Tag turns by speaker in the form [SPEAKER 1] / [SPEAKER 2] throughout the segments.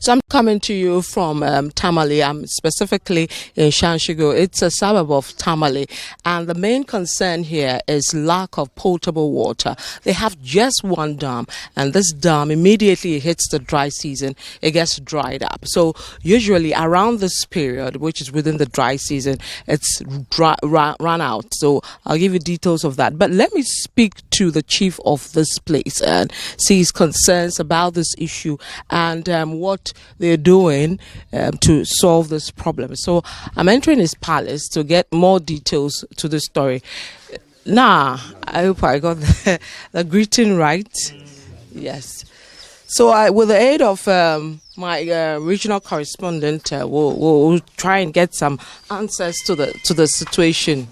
[SPEAKER 1] So I'm coming to you from Tamale. I'm specifically in Chanshegu. It's a suburb of Tamale. And the main concern here is lack of potable water. They have just one dam, and this dam immediately hits the dry season. It gets dried up. So usually around this period, which is within the dry season, it's run out. So I'll give you details of that. But let me speak to the chief of this place and see his concerns about this issue and what they're doing to solve this problem. So I'm entering his palace to get more details to the story. Now, I hope I got the greeting right. Yes. So with the aid of my regional correspondent, we'll try and get some answers to the situation.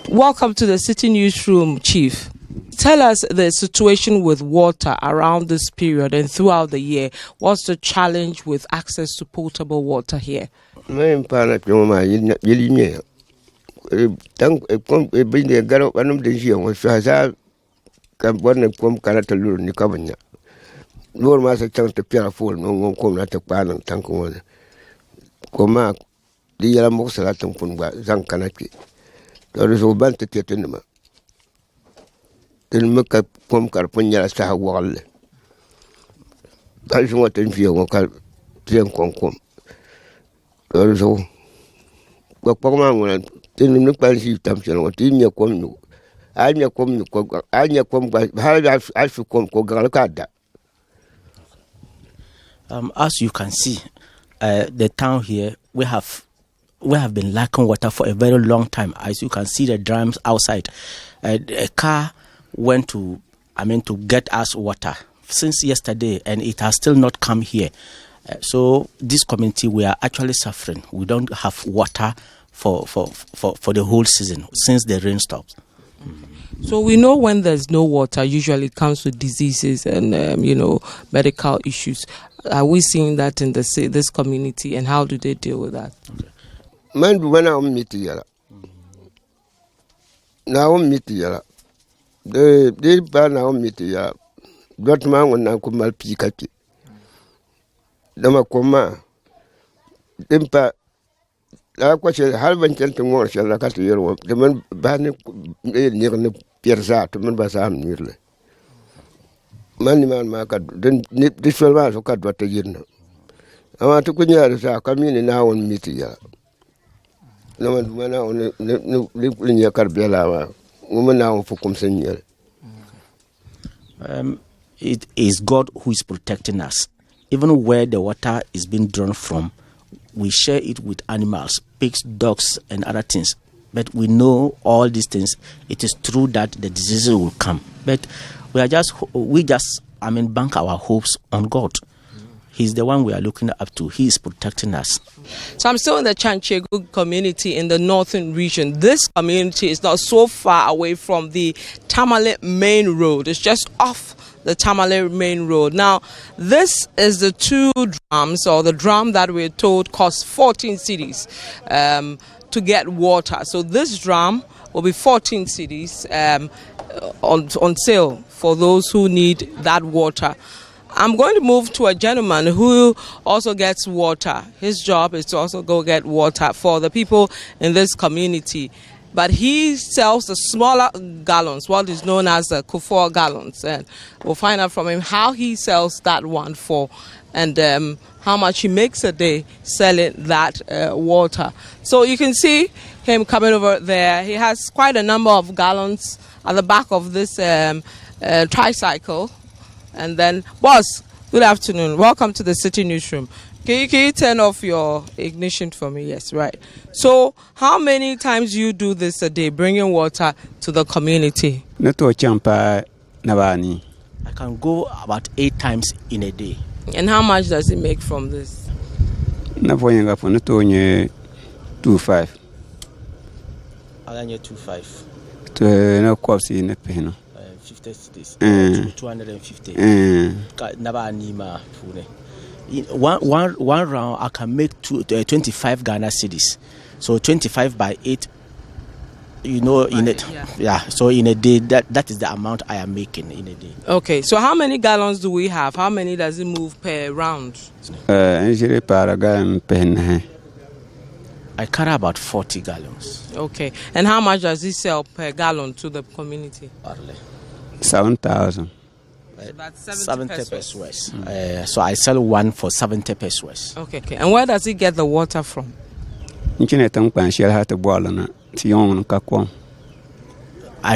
[SPEAKER 1] Welcome to the Citi newsroom, Chief. Tell us the situation with water around this period and throughout the year. What's the challenge with access to potable water here?
[SPEAKER 2] Then make a pump carponia star wall. That's what in fear won't come. So, what Poma didn't look by the Thompson, what in your come. I'm your come, I'm your come by how I should come Galacada.
[SPEAKER 3] As you can see, the town here, we have been lacking water for a very long time. As you can see the drums outside. A car went to get us water since yesterday, and it has still not come here. So this community, we are actually suffering. We don't have water for the whole season since the rain stops.
[SPEAKER 1] So we know when there's no water, usually it comes with diseases and medical issues. Are we seeing that in this community, and how do they deal with that?
[SPEAKER 2] Man, when I'm meeting now I'm meeting they ban our meeting dot man when I come out Pikati. Damakoma Dimpa I question half and gentle more shall I cut your the man banning near the Pierza to Membasam nearly. Man market didn't this will also cut what a year. I want to go near come in now on meeting. No one went out in your Carbella. Woman now for consent.
[SPEAKER 3] It is God who is protecting us. Even where the water is being drawn from, we share it with animals, pigs, dogs, and other things. But we know all these things. It is true that the diseases will come. But we just bank our hopes on God. He's the one we are looking up to. He is protecting us.
[SPEAKER 1] So I'm still in the Chanshegu community in the northern region. This community is not so far away from the Tamale main road. It's just off the Tamale main road. Now, this is the two drums, or the drum that we're told costs 14 cedis to get water. So this drum will be 14 cedis on sale for those who need that water. I'm going to move to a gentleman who also gets water. His job is to also go get water for the people in this community. But he sells the smaller gallons, what is known as the Kufor gallons. And we'll find out from him how he sells that one for and how much he makes a day selling that water. So you can see him coming over there. He has quite a number of gallons at the back of this tricycle. And then, boss, good afternoon. Welcome to the Citi newsroom. Can you turn off your ignition for me? Yes, right. So, how many times you do this a day, bringing water to the community?
[SPEAKER 3] I can go about 8 times in a day.
[SPEAKER 1] And how much does it make from this?
[SPEAKER 3] 2.5. 2.5. 50 cities, 250. One round I can make 25 Ghana cedis. So 25 by 8 in it. Yeah. So in a day, that is the amount I am making in a day.
[SPEAKER 1] Okay. So how many gallons do we have? How many does it move per round?
[SPEAKER 3] I carry about 40 gallons.
[SPEAKER 1] Okay. And how much does it sell per gallon to the community?
[SPEAKER 4] 7,000.
[SPEAKER 1] About
[SPEAKER 3] 70 pesos. So I sell one for 70 pesos.
[SPEAKER 1] Okay. And where does it get the water from?
[SPEAKER 3] I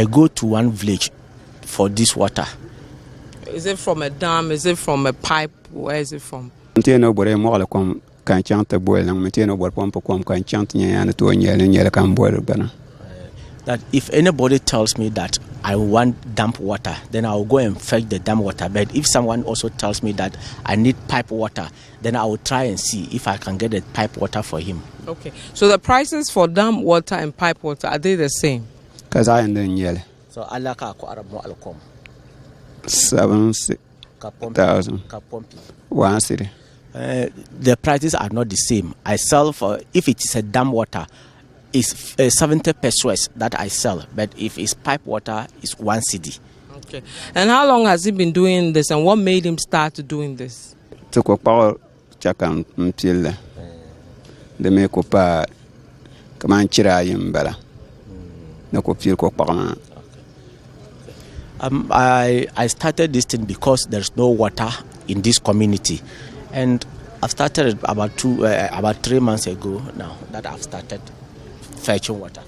[SPEAKER 3] go to one village for this water.
[SPEAKER 1] Is it from a dam? Is it from a pipe? Where is it from?
[SPEAKER 3] That if anybody tells me that I want damp water, then I will go and fetch the damp water. But if someone also tells me that I need pipe water, then I will try and see if I can get the pipe water for him.
[SPEAKER 1] Okay. So the prices for damp water and pipe water, are they the same?
[SPEAKER 3] So alaka ko arab mo alkom.
[SPEAKER 4] 7,000. 1 city.
[SPEAKER 3] The prices are not the same. I sell for, if it is a dam water, it's 70 pesos that I sell. But if it's pipe water, it's 1 cedi.
[SPEAKER 1] Okay. And how long has he been doing this, and what made him start doing this?
[SPEAKER 3] I started this thing because there's no water in this community, and I've started about 3 months ago now that I've started fetching water.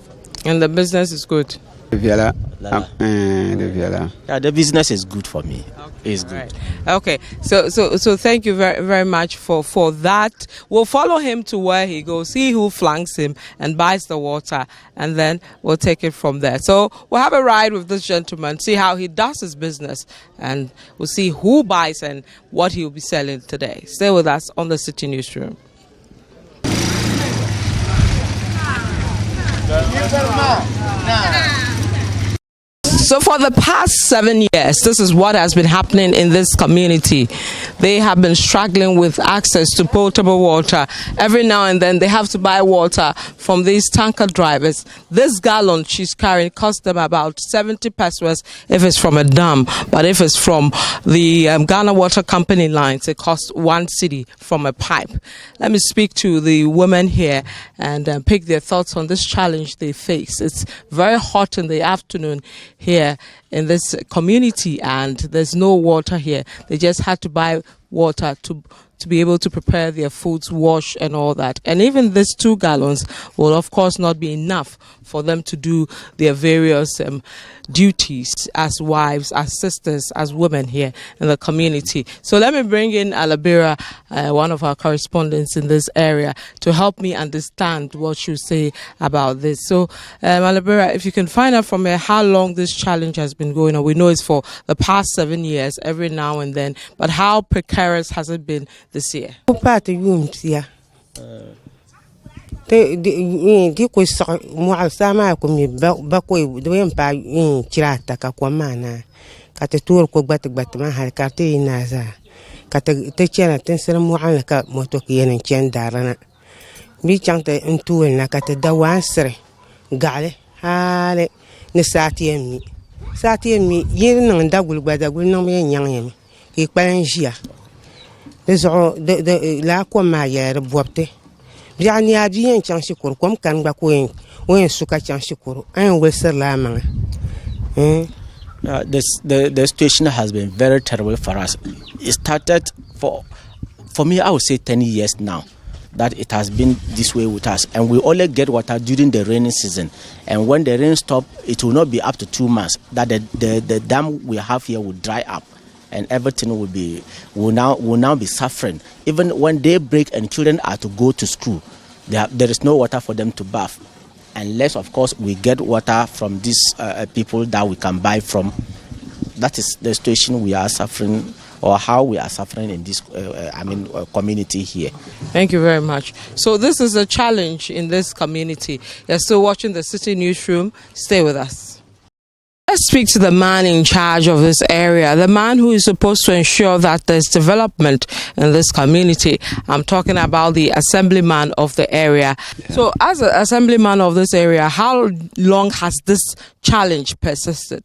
[SPEAKER 1] And the business is good.
[SPEAKER 3] Yeah, the business is good for me. It's good.
[SPEAKER 1] Right. Okay. So thank you very, very much for that. We'll follow him to where he goes, see who flanks him and buys the water, and then we'll take it from there. So we'll have a ride with this gentleman, see how he does his business, and we'll see who buys and what he'll be selling today. Stay with us on the Citi Newsroom. So for the past 7 years, this is what has been happening in this community. They have been struggling with access to potable water. Every now and then they have to buy water from these tanker drivers. This gallon she's carrying costs them about 70 pesos if it's from a dam. But if it's from the Ghana Water Company lines, it costs 1 cedi from a pipe. Let me speak to the women here and pick their thoughts on this challenge they face. It's very hot in the afternoon here in this community, and there's no water here. They just had to buy water to be able to prepare their foods, wash and all that. And even these 2 gallons will of course not be enough for them to do their various duties as wives, as sisters, as women here in the community. So let me bring in Alabira, one of our correspondents in this area, to help me understand what you say about this. So Alabira, if you can find out from her how long this challenge has been going on. We know it's for the past 7 years, every now and then, but how precarious has it been this year?
[SPEAKER 5] di ko sa mo sama ko mi ba ko do yam pa chirata ka ko mana ka te tur ko bat ma har ka te na za ka te chena ten ser mo ala ka mo to ki yen chen darana bi chang te ntu na ka te da wansre gale hale ne sati mi yin nan da gul nan me nyang yemi ki kpan jia de zo de la ko ma ya rebopte yani abiyen Chanshegu kom kan gba ko wen suka Chanshegu an weser la man.
[SPEAKER 3] The situation has been very terrible for us. It started for me, I would say 10 years now that it has been this way with us, and we only get water during the rainy season, and when the rain stop, it will not be up to 2 months that the dam we have here will dry up, and everything will now be suffering. Even when they break and children are to go to school, there is no water for them to bath, unless of course we get water from these people that we can buy from. That is the situation we are suffering, or how we are suffering in this community here.
[SPEAKER 1] Thank you very much. So this is a challenge in this community. You're still watching the Citi Newsroom. Stay with us. let's speak to the man in charge of this area, the man who is supposed to ensure that there's development in this community. I'm talking about the assemblyman of the area. Yeah. So as an assemblyman of this area, how long has this challenge persisted?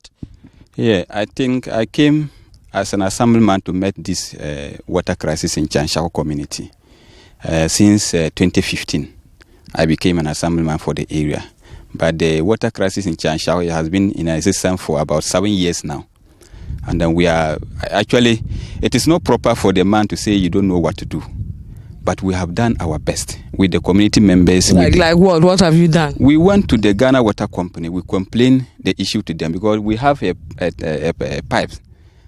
[SPEAKER 4] Yeah, I think I came as an assemblyman to meet this water crisis in Chanshegu community. Since 2015, I became an assemblyman for the area. But the water crisis in Chanshegu has been in existence for about 7 years now. And then we are, actually, it is not proper for the man to say you don't know what to do. But we have done our best with the community members.
[SPEAKER 1] Like what? What have you done?
[SPEAKER 4] We went to the Ghana Water Company. We complained the issue to them because we have a pipe,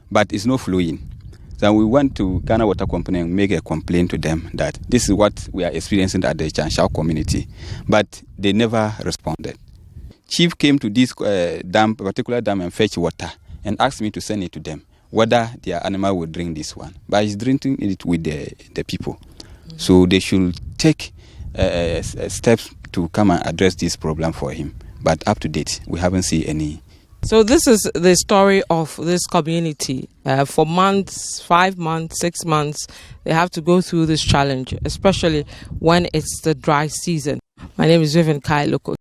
[SPEAKER 4] but it's not flowing. So we went to Ghana Water Company and make a complaint to them that this is what we are experiencing at the Chanshegu community. But they never responded. Chief came to this particular dam and fetch water and asked me to send it to them, whether their animal would drink this one. But he's drinking it with the people. Mm-hmm. So they should take steps to come and address this problem for him. But up to date, we haven't seen any.
[SPEAKER 1] So this is the story of this community. For months, 5 months, 6 months, they have to go through this challenge, especially when it's the dry season. My name is Vivian Kai Lokko.